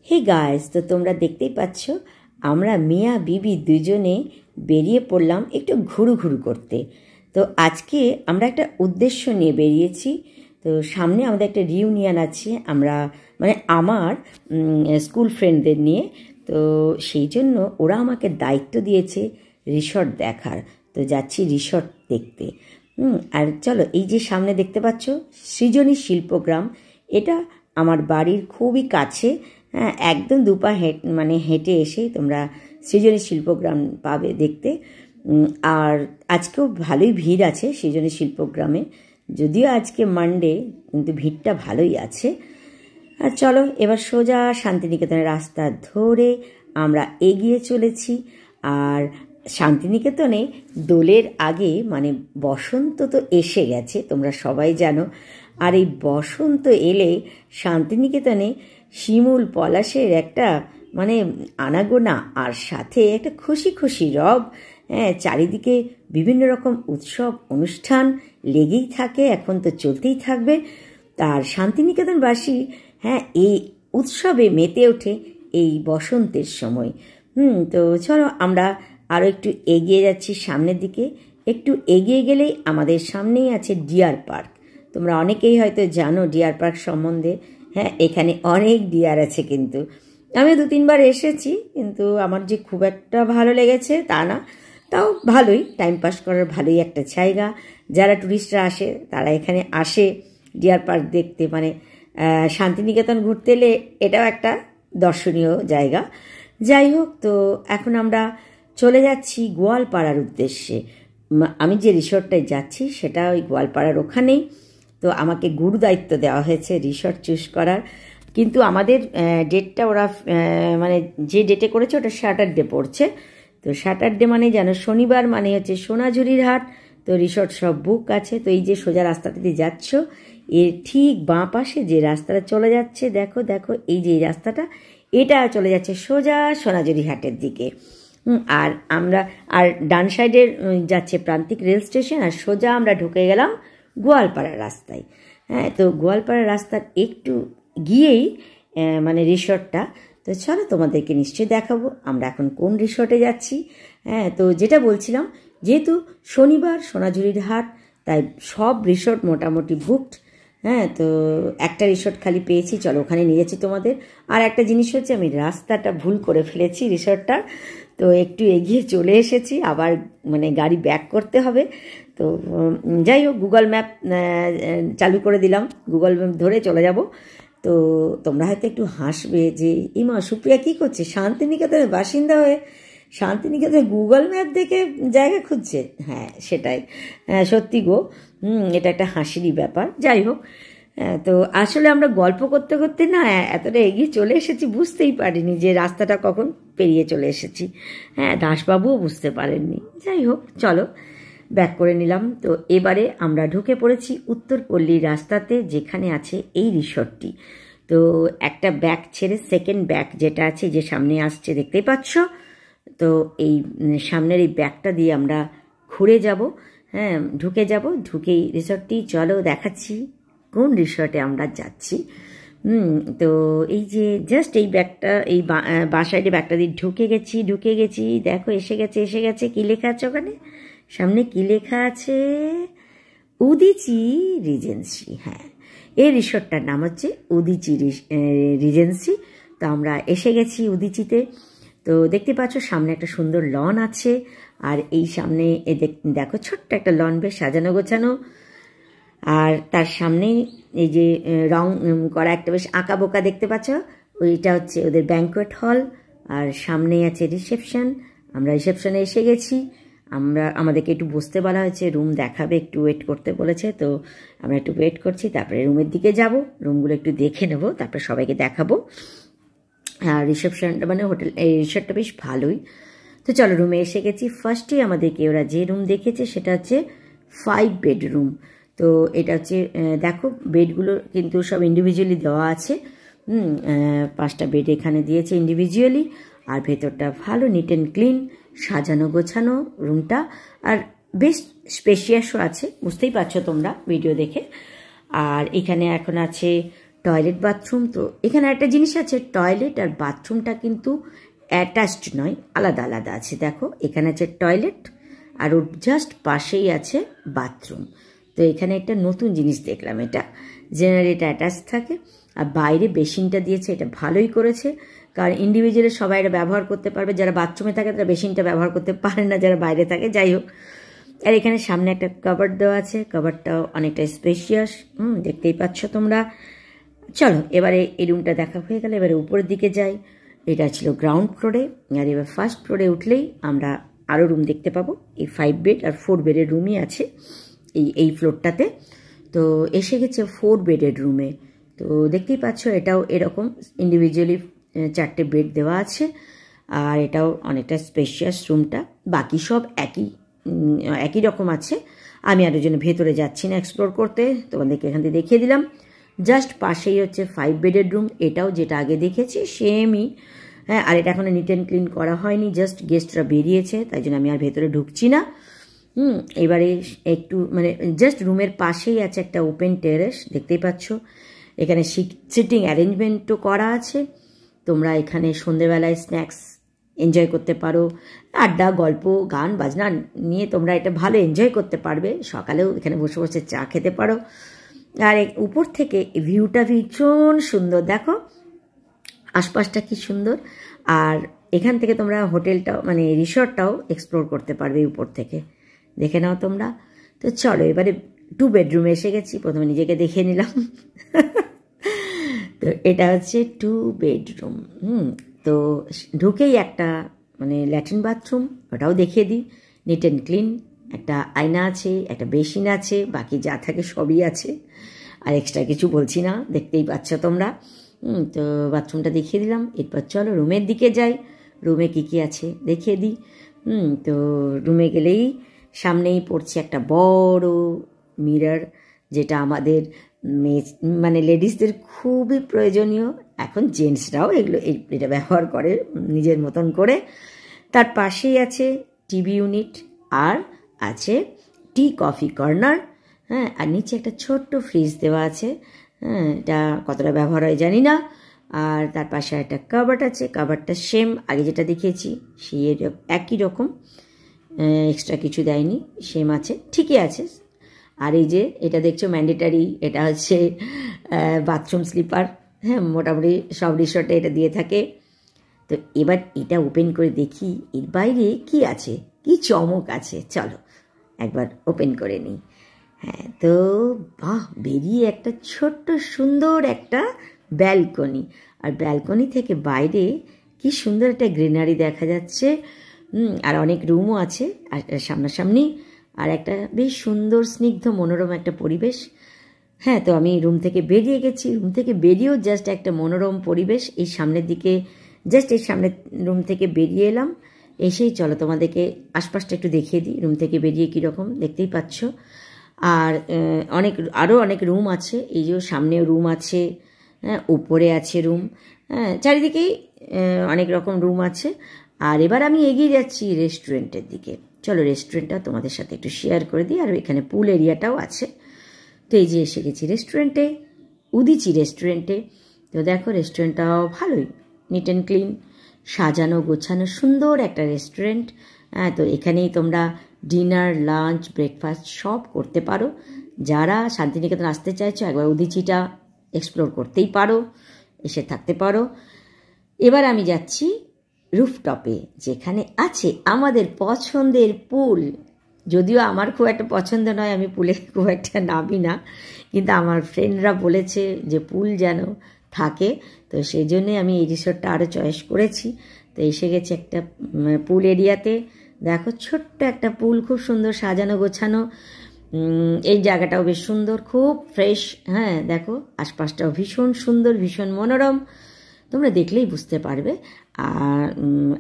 Hey guys, তো তোমরা দেখতেই পাচ্ছ আমরা মিয়া বিবি দুজনে বেরিয়ে পড়লাম একটু ঘুরু করতে। তো আজকে আমরা একটা উদ্দেশ্য নিয়ে বেরিয়েছি। তো সামনে আমাদের একটা রিউনিয়ন আছে, আমরা মানে আমার স্কুল ফ্রেন্ডদের নিয়ে। তো সেই জন্য ওরা আমাকে দায়িত্ব দিয়েছে রিসর্ট দেখার। তো যাচ্ছি রিসর্ট দেখতে। আর চলো, এই যে সামনে দেখতে পাচ্ছ সৃজনী শিল্পগ্রাম, এটা আমার বাড়ির খুবই কাছে। হ্যাঁ, একদম দুপা হেঁটে এসে তোমরা সৃজনী শিল্পগ্রাম পাবে দেখতে। আর আজকেও ভালোই ভিড় আছে সৃজনী শিল্পগ্রামে, যদিও আজকে মানডে, কিন্তু ভিড়টা ভালোই আছে। আর চলো এবার সোজা শান্তিনিকেতনের রাস্তা ধরে আমরা এগিয়ে চলেছি। আর শান্তিনিকেতনে দোলের আগে মানে বসন্ত তো এসে গেছে, তোমরা সবাই জানো। আর এই বসন্ত এলে শান্তিনিকেতনে শিমুল পলাশের একটা মানে আনাগোনা, আর সাথে একটা খুশি খুশি রব। হ্যাঁ, চারিদিকে বিভিন্ন রকম উৎসব অনুষ্ঠান লেগেই থাকে, এখন তো চলতেই থাকবে। তার শান্তিনিকেতনবাসী হ্যাঁ এই উৎসবে মেতে ওঠে এই বসন্তের সময়। তো চলো আমরা আরও একটু এগিয়ে যাচ্ছি সামনের দিকে। একটু এগিয়ে গেলেই আমাদের সামনেই আছে ডিয়ার পার্ক। তোমরা অনেকেই হয়তো জানো ডিয়ার পার্ক সম্বন্ধে। হ্যাঁ, এখানে অনেক ডিয়ার আছে, কিন্তু আমি 2-3 বার এসেছি, কিন্তু আমার যে খুব একটা ভালো লেগেছে তা না। তাও ভালোই, টাইম পাস করার ভালোই একটা জায়গা। যারা টুরিস্টরা আসে তারা এখানে আসে ডিয়ার পার্ক দেখতে, মানে শান্তিনিকেতন ঘুরতে এলে এটাও একটা দর্শনীয় জায়গা। যাই হোক, তো এখন আমরা চলে যাচ্ছি গোয়ালপাড়ার উদ্দেশ্যে। আমি যে রিসর্টটায় যাচ্ছি সেটা ওই গোয়ালপাড়ার ওখানেই। তো আমাকে গুরু দায়িত্ব দেওয়া হয়েছে রিসর্ট চুজ করার, কিন্তু আমাদের ডেটটা ওরা মানে যে ডেটে করেছে ওটা স্যাটারডে পড়ছে। তো স্যাটারডে মানে জানো শনিবার, মানে হচ্ছে সোনাঝুরির হাট। তো রিসর্ট সব বুক আছে। তো এই যে সোজা রাস্তাটা দিয়ে যাচ্ছ, এর ঠিক বাঁ পাশে যে রাস্তাটা চলে যাচ্ছে, দেখো দেখো এই যে রাস্তাটা, এটা চলে যাচ্ছে সোজা সোনাঝুরি হাটের দিকে। আর ডান সাইডে যাচ্ছে প্রান্তিক রেল স্টেশন, আর সোজা আমরা ঢুকে গেলাম গোয়ালপাড়ার রাস্তায়। হ্যাঁ, তো গোয়ালপাড়ার রাস্তার একটু গিয়েই মানে রিসর্টটা। তো চলো তোমাদেরকে নিশ্চয়ই দেখাবো আমরা এখন কোন রিসর্টে যাচ্ছি। হ্যাঁ, তো যেটা বলছিলাম, যেহেতু শনিবার সোনাঝুরির হাট, তাই সব রিসর্ট মোটামুটি বুকড। হ্যাঁ, তো একটা রিসর্ট খালি পেয়েছি, চলো ওখানে নিয়ে যাচ্ছি তোমাদের। আর একটা জিনিস হচ্ছে, আমি রাস্তাটা ভুল করে ফেলেছি রিসর্টটার। তো একটু এগিয়ে চলে এসেছি, আবার মানে গাড়ি ব্যাক করতে হবে। তো যাই হোক, গুগল ম্যাপ চালু করে দিলাম, গুগল ম্যাপ ধরে চলে যাব। তো তোমরা হয়তো একটু হাসবে যে ইমা সুপ্রিয়া কী করছে, শান্তিনিকেতনের বাসিন্দা হয়ে শান্তিনিকেতনে গুগল ম্যাপ দেখে জায়গা খুঁজছে। হ্যাঁ, সেটাই, সত্যি গো। এটা একটা হাসিরই ব্যাপার। যাই হোক, তো আসলে আমরা গল্প করতে করতে না এতটা এগিয়ে চলে এসেছি, বুঝতেই পারিনি যে রাস্তাটা কখন পেরিয়ে চলে এসেছি। হ্যাঁ, দাসবাবুও বুঝতে পারেননি। যাই হোক, চলো ব্যাক করে নিলাম। তো এবারে আমরা ঢুকে পড়েছি উত্তরপল্লীর রাস্তাতে, যেখানে আছে এই রিসর্টটি। তো একটা ব্যাক ছেড়ে সেকেন্ড ব্যাক যেটা আছে, যে সামনে আসছে দেখতেই পাচ্ছ। তো এই সামনের এই ব্যাকটা দিয়ে আমরা ঘুরে যাব। হ্যাঁ, ঢুকে যাব, ঢুকেই রিসর্টটি চলো দেখাচ্ছি কোন রিসর্টে আমরা যাচ্ছি। তো এই যে জাস্ট এই ব্যাগটা, এই বাঁ সাইডে ব্যাগটা দিয়ে ঢুকে গেছি। দেখো এসে গেছে। কি লেখা আছে ওখানে সামনে, কি লেখা আছে? উদিচি রিজেন্সি। হ্যাঁ, এই রিসর্টটার নাম হচ্ছে উদিচি রিজেন্সি। তো আমরা এসে গেছি উদিচিতে। তো দেখতে পাচ্ছ সামনে একটা সুন্দর লন আছে, আর এই সামনে দেখো ছোট্ট একটা লন, বেশ সাজানো গোছানো। আর তার সামনে এই যে রং করা একটা বেশ আঁকা বোকা দেখতে পাচ্ছ, ওইটা হচ্ছে ওদের ব্যাঙ্কোয়েট হল। আর সামনেই আছে রিসেপশন। আমরা রিসেপশনে এসে গেছি। আমাদেরকে একটু বসতে বলা হয়েছে, রুম দেখাবে, একটু ওয়েট করতে বলেছে। তো আমরা একটু ওয়েট করছি, তারপরে রুমের দিকে যাব, রুমগুলো একটু দেখে নেব, তারপরে সবাইকে দেখাবো। আর রিসেপশনটা মানে হোটেল, এই রিসর্টটা বেশ ভালোই। তো চলো রুমে এসে গেছি। ফার্স্টেই আমাদেরকে ওরা যে রুম দেখেছে সেটা হচ্ছে 5 বেডরুম। তো এটা হচ্ছে দেখো বেডগুলো কিন্তু সব ইন্ডিভিজুয়ালি দেওয়া আছে। 5টা বেড এখানে দিয়েছে ইন্ডিভিজুয়ালি। আর ভেতরটা ভালো নিট অ্যান্ড ক্লিন, সাজানো গোছানো রুমটা। আর বেশ স্পেশিয়াসও আছে, বুঝতেই পারছো তোমরা ভিডিও দেখে। আর এখানে এখন আছে টয়লেট বাথরুম। তো এখানে একটা জিনিস আছে, টয়লেট আর বাথরুমটা কিন্তু অ্যাটাচড নয়, আলাদা আলাদা আছে। দেখো এখানে আছে টয়লেট আর ওর জাস্ট পাশেই আছে বাথরুম। তো এখানে একটা নতুন জিনিস দেখলাম, এটা জেনারেলি এটা অ্যাটাচ থাকে আর বাইরে বেসিনটা দিয়েছে, এটা ভালোই করেছে। কারণ ইন্ডিভিজুয়ালি সবাই এটা ব্যবহার করতে পারবে, যারা বাথরুমে থাকে তারা বেসিনটা ব্যবহার করতে পারে না, যারা বাইরে থাকে। যাই হোক, আর এখানে সামনে একটা কভার দেওয়া আছে, কভারটাও অনেকটা স্পেশিয়াস, দেখতেই পাচ্ছ তোমরা। চলো এবারে এই রুমটা দেখা হয়ে গেলে এবারে উপরের দিকে যাই। এটা ছিল গ্রাউন্ড ফ্লোরে, আর এবার ফার্স্ট ফ্লোরে উঠলেই আমরা আরও রুম দেখতে পাবো। এই 5 বেড আর 4 বেডের রুমই আছে এই ফ্লোরটাতে। তো এসে গেছে 4 বেডের রুমে। তো দেখতেই পাচ্ছ এটাও এরকম ইন্ডিভিজুয়ালি 4টে বেড দেওয়া আছে, আর এটাও অনেকটা স্পেশিয়াস রুমটা। বাকি সব একই রকম আছে। আমি আরও জন্য ভেতরে যাচ্ছি না এক্সপ্লোর করতে, তোমাদেরকে এখান থেকে দেখিয়ে দিলাম। জাস্ট পাশেই হচ্ছে 5 বেডের রুম, এটাও যেটা আগে দেখেছি সেমই। হ্যাঁ, আর এটা এখনো নিট অ্যান্ড ক্লিন করা হয়নি, জাস্ট গেস্টরা বেরিয়েছে, তাই জন্য আমি আর ভেতরে ঢুকছি না। এবারে একটু মানে জাস্ট রুমের পাশেই আছে একটা ওপেন টেরেস, দেখতেই পাচ্ছ। এখানে সিটিং অ্যারেঞ্জমেন্টও করা আছে। তোমরা এখানে সন্ধেবেলায় স্ন্যাক্স এনজয় করতে পারো, আড্ডা গল্প গান বাজনা নিয়ে তোমরা এটা ভালো এনজয় করতে পারবে। সকালেও এখানে বসে বসে চা খেতে পারো। আর উপর থেকে ভিউটা ভীষণ সুন্দর, দেখো আশপাশটা কি সুন্দর। আর এখান থেকে তোমরা হোটেলটাও মানে রিসর্টটাও এক্সপ্লোর করতে পারবে উপর থেকে, দেখে নাও তোমরা। তো চলো এবারে 2 বেডরুমে এসে গেছি, প্রথমে নিজেকে দেখিয়ে নিলাম। তো এটা হচ্ছে 2 বেডরুম। তো ঢুকেই একটা মানে ল্যাট্রিন বাথরুম, ওটাও দেখিয়ে দিই। নিট অ্যান্ড ক্লিন, একটা আয়না আছে, একটা বেসিন আছে, বাকি যা থাকে সবই আছে, আর এক্সট্রা কিছু বলছি না, দেখতেই পাচ্ছ তোমরা। তো বাথরুমটা দেখিয়ে দিলাম। এরপর চলো রুমের দিকে যাই, রুমে কী আছে দেখিয়ে দিই। তো রুমে গেলেই সামনেই পড়ছে একটা বড় মিরর, যেটা আমাদের মানে লেডিসদের খুবই প্রয়োজনীয়। এখন জেন্টসরাও এটা ব্যবহার করে নিজের মতন করে। তার পাশেই আছে টিভি ইউনিট, আর আছে টি কফি কর্নার। হ্যাঁ, আর নিচে একটা ছোট্ট ফ্রিজ দেওয়া আছে। হ্যাঁ, এটা কতটা ব্যবহার হয় জানি না। আর তার পাশে একটা কাবার্ড আছে, কাবার্ডটা সেম আগে যেটা দেখিয়েছি সেই একই রকম, এক্সট্রা কিছু দেয়নি, সেম আছে, ঠিকই আছে। আর এই যে এটা দেখছো ম্যান্ডেটারি, এটা হচ্ছে বাথরুম স্লিপার। হ্যাঁ, মোটামুটি সব রিসর্টে এটা দিয়ে থাকে। তো এবার এটা ওপেন করে দেখি এর বাইরে কি আছে, কি চমক আছে। চলো একবার ওপেন করে নিই। হ্যাঁ, তো বাহ, বেরিয়ে একটা ছোট্ট সুন্দর একটা ব্যালকনি, আর ব্যালকনি থেকে বাইরে কি সুন্দর একটা গ্রিনারি দেখা যাচ্ছে। আর অনেক রুমও আছে আর সামনাসামনি, আর একটা বেশ সুন্দর স্নিগ্ধ মনোরম একটা পরিবেশ। হ্যাঁ, তো আমি রুম থেকে বেরিয়ে গেছি, রুম থেকে বেরিয়েও জাস্ট একটা মনোরম পরিবেশ। এই সামনের দিকে জাস্ট এই সামনের রুম থেকে বেরিয়ে এলাম, এসেই চলো তোমাদেরকে আশপাশটা একটু দেখিয়ে দিই। রুম থেকে বেরিয়ে কীরকম দেখতেই পাচ্ছ। আর আরও অনেক রুম আছে, এই যে সামনেও রুম আছে, হ্যাঁ উপরে আছে রুম, হ্যাঁ চারিদিকেই অনেক রকম রুম আছে। আর এবার আমি এগিয়ে যাচ্ছি রেস্টুরেন্টের দিকে। চলো রেস্টুরেন্টটা তোমাদের সাথে একটু শেয়ার করে দিই, আর এখানে পুল এরিয়াটাও আছে। তো এই যে এসে গেছি রেস্টুরেন্টে, উদিচি রেস্টুরেন্টে। তো দেখো রেস্টুরেন্টটাও ভালোই নিট অ্যান্ড ক্লিন, সাজানো গোছানো সুন্দর একটা রেস্টুরেন্ট। হ্যাঁ, তো এখানেই তোমরা ডিনার লাঞ্চ ব্রেকফাস্ট সব করতে পারো। যারা শান্তিনিকেতন আসতে চাইছো একবার উদিচিটা এক্সপ্লোর করতেই পারো, এসে থাকতে পারো। এবার আমি যাচ্ছি রুফটপে, যেখানে আছে আমাদের পছন্দের পুল। যদিও আমার খুব একটা পছন্দ নয়, আমি পুলে খুব একটা নামি না, কিন্তু আমার ফ্রেন্ডরা বলেছে যে পুল যেন থাকে, তো সেই জন্যে আমি এই রিসোর্টটা আরও চয়েস করেছি। তো এসে গেছে একটা পুল এরিয়াতে। দেখো ছোট্ট একটা পুল, খুব সুন্দর সাজানো গোছানো। এই জায়গাটাও বেশ সুন্দর, খুব ফ্রেশ। হ্যাঁ দেখো আশপাশটাও ভীষণ সুন্দর, ভীষণ মনোরম, তোমরা দেখলেই বুঝতে পারবে।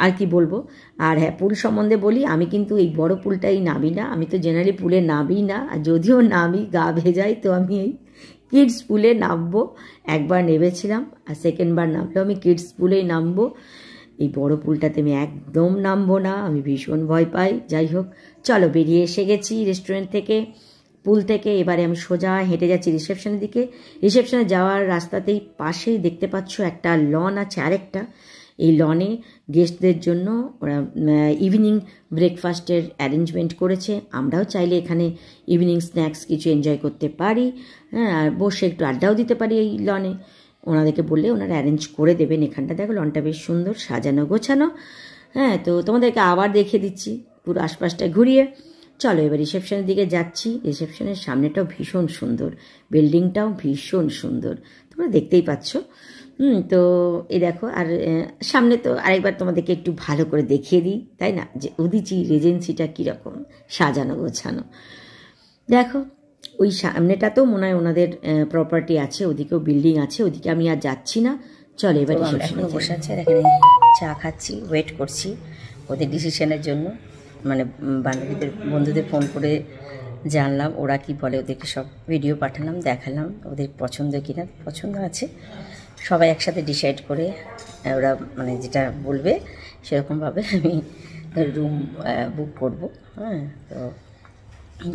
আর কি বলবো। আর হ্যাঁ, পুল সম্বন্ধে বলি, আমি কিন্তু এই বড় পুলটাই নামি না, আমি তো জেনারেলি পুলে নামি না, আর যদিও নামি গা ভেজাই, তো আমি এই কিডস পুলে নামবো। একবার নেমেছিলাম, আর সেকেন্ডবার নামলেও আমি কিডস পুলেই নামবো। এই বড় পুলটাতে আমি একদম নামবো না, আমি ভীষণ ভয় পাই। যাই হোক, চলো বেরিয়ে এসে গেছি রেস্টুরেন্ট থেকে। পুল থেকে এবারে আমি সোজা হেঁটে যাচ্ছি রিসেপশনের দিকে। রিসেপশনে যাওয়ার রাস্তাতেই পাশেই দেখতে পাচ্ছ একটা লন আছে আরেকটা। এই লনে গেস্টদের জন্য ওরা ইভিনিং ব্রেকফাস্টের অ্যারেঞ্জমেন্ট করেছে। আমরাও চাইলে এখানে ইভিনিং স্ন্যাক্স কিছু এনজয় করতে পারি, হ্যাঁ, আর বসে একটু আড্ডাও দিতে পারি এই লনে। ওনাদেরকে বললে ওনারা অ্যারেঞ্জ করে দেবেন। এখানটা দেখো লনটা বেশ সুন্দর সাজানো গোছানো। হ্যাঁ, তো তোমাদেরকে আবার দেখিয়ে দিচ্ছি পুরো আশপাশটা ঘুরিয়ে। চলো এবার রিসেপশনের দিকে যাচ্ছি। রিসেপশনের সামনেটাও ভীষণ সুন্দর, বিল্ডিংটাও ভীষণ সুন্দর, তোমরা দেখতেই পাচ্ছ। তো এই দেখো, আর সামনে তো আরেকবার তোমাদেরকে একটু ভালো করে দেখিয়ে দিই, তাই না, যে উদীচী রিজেন্সিটা কীরকম সাজানো গোছানো। দেখো ওই সামনেটাতেও মনে হয় ওনাদের প্রপার্টি আছে, ওদিকেও বিল্ডিং আছে, ওদিকে আমি আর যাচ্ছি না। চলো এবার রিসেপশনে বসে আছে, এখানে চা খাচ্ছি, ওয়েট করছি ওদের ডিসিশনের জন্য। মানে বন্ধুদের ফোন করে জানলাম ওরা কি বলে, ওদেরকে সব ভিডিও পাঠালাম, দেখালাম ওদের পছন্দ কিনা। পছন্দ আছে, সবাই একসাথে ডিসাইড করে ওরা মানে যেটা বলবে সেরকমভাবে আমি রুম বুক করব। হ্যাঁ, তো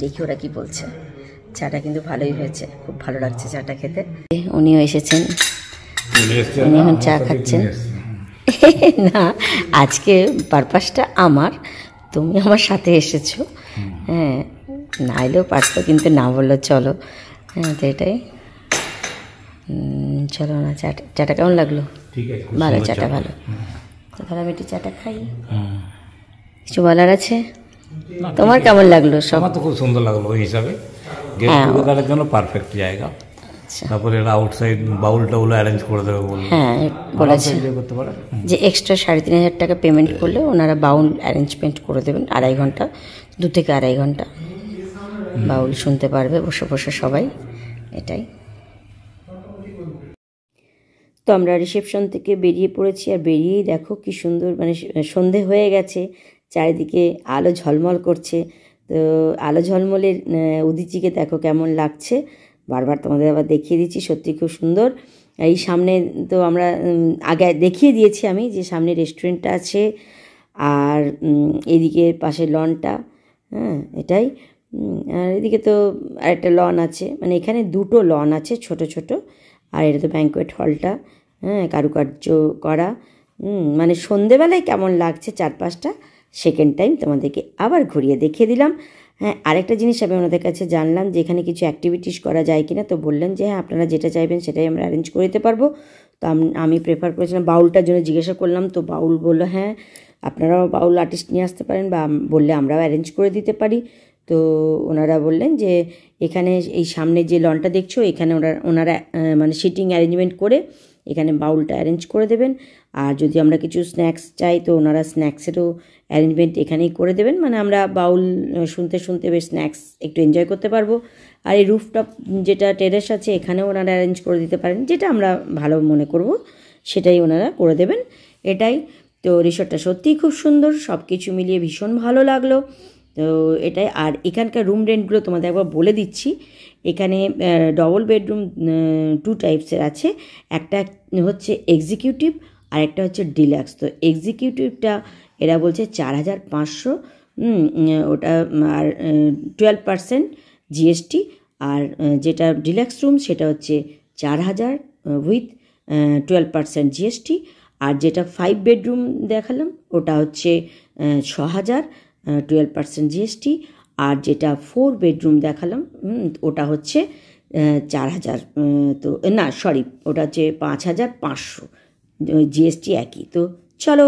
দেখি ওরা কি বলছে। চাটা কিন্তু ভালোই হয়েছে, খুব ভালো লাগছে চাটা খেতে। উনিও এসেছেন, উনি এখন চা খাচ্ছেন। না, আজকে পারপাসটা আমার, তুমি আমার সাথে এসেছো। হ্যাঁ, না এলেও পারতো, কিন্তু না বললো চলো। হ্যাঁ, তো এটাই। চলো না, চাটা কেমন লাগলো? ভালো, চাটা ভালো। তো তাহলে আমি একটু চাটা খাই। কিছু বলার আছে? তোমার কেমন লাগলো? সব আমার তো খুব সুন্দর লাগলো, ওই হিসাবে গেট টুগেদারের জন্য পারফেক্ট জায়গা। তারপরে এরা আউটসাইড বাউল টাউল অ্যারেঞ্জ করে দেবে বললো। হ্যাঁ, বলেছে যে এক্সট্রা 3,500 টাকা পেমেন্ট করলে ওনারা বাউল অ্যারেঞ্জমেন্ট করে দেবেন। 2.5 ঘন্টা, 2 থেকে 2.5 ঘন্টা বাউল শুনতে পারবে বসে বসে সবাই। এটাই। তো আমরা রিসেপশন থেকে বেরিয়ে পড়েছি, আর বেরিয়েই দেখো কি সুন্দর, মানে সন্ধে হয়ে গেছে, চারিদিকে আলো ঝলমল করছে। তো আলো ঝলমলের উদীচীকে দেখো কেমন লাগছে, বারবার তোমাদের আবার দেখিয়ে দিচ্ছি, সত্যি খুব সুন্দর। এই সামনে তো আমরা আগে দেখিয়ে দিয়েছি আমি যে সামনে রেস্টুরেন্টটা আছে, আর এদিকে পাশে লনটা। হ্যাঁ, এটাই। আর এদিকে তো আরেকটা লন আছে, মানে এখানে 2টো লন আছে ছোট ছোট। আর এটা তো ব্যাঙ্কোয়েট হলটা, হ্যাঁ, কারুকার্য করা। মানে সন্ধেবেলায় কেমন লাগছে চারপাশটা, সেকেন্ড টাইম তোমাদেরকে আবার ঘুরিয়ে দেখিয়ে দিলাম। হ্যাঁ, আরেকটা জিনিস আমি ওনাদের কাছে জানলাম যে এখানে কিছু অ্যাক্টিভিটিস করা যায় কিনা। তো বললেন যে হ্যাঁ, আপনারা যেটা চাইবেন সেটাই আমরা অ্যারেঞ্জ করে দিতে পারবো। তো আমি প্রেফার করেছিলাম বাউলটার জন্য, জিজ্ঞাসা করলাম, তো বাউল বললো হ্যাঁ আপনারাও বাউল আর্টিস্ট নিয়ে আসতে পারেন, বা বললে আমরাও অ্যারেঞ্জ করে দিতে পারি। তো ওনারা বললেন যে এখানে এই সামনে যে লনটা দেখছো, এখানে ওনারা মানে সিটিং অ্যারেঞ্জমেন্ট করে এখানে বাউলটা অ্যারেঞ্জ করে দেবেন। আর যদি আমরা কিছু স্ন্যাক্স চাই তো ওনারা স্ন্যাক্সেরও অ্যারেঞ্জমেন্ট এখানেই করে দেবেন। মানে আমরা বাউল শুনতে শুনতে বেশ স্ন্যাক্স একটু এনজয় করতে পারবো। আর এই রুফটপ যেটা টেরেস আছে, এখানেও ওনারা অ্যারেঞ্জ করে দিতে পারেন, যেটা আমরা ভালো মনে করব সেটাই ওনারা করে দেবেন। এটাই। তো রিসর্টটা সত্যিই খুব সুন্দর, সব কিছু মিলিয়ে ভীষণ ভালো লাগলো। তো এটাই। আর এখানকার রুম রেন্টগুলো তোমাদের একবার বলে দিচ্ছি। এখানে ডবল বেডরুম 2 টাইপসের আছে, একটা হচ্ছে এক্সিকিউটিভ আর একটা হচ্ছে ডিলাক্স। তো এক্সিকিউটিভটা এরা বলছে 4,500, ওটা, আর 12% জিএসটি। আর যেটা ডিলাক্স রুম সেটা হচ্ছে 4,000 উইথ 12% জিএসটি। আর যেটা 5 বেডরুম দেখালাম ওটা হচ্ছে 6,000, 12% জিএসটি। আর যেটা 4 বেডরুম দেখালাম ওটা হচ্ছে 4,000, তো না সরি, ওটা হচ্ছে 5,500, জিএসটি একই। তো চলো।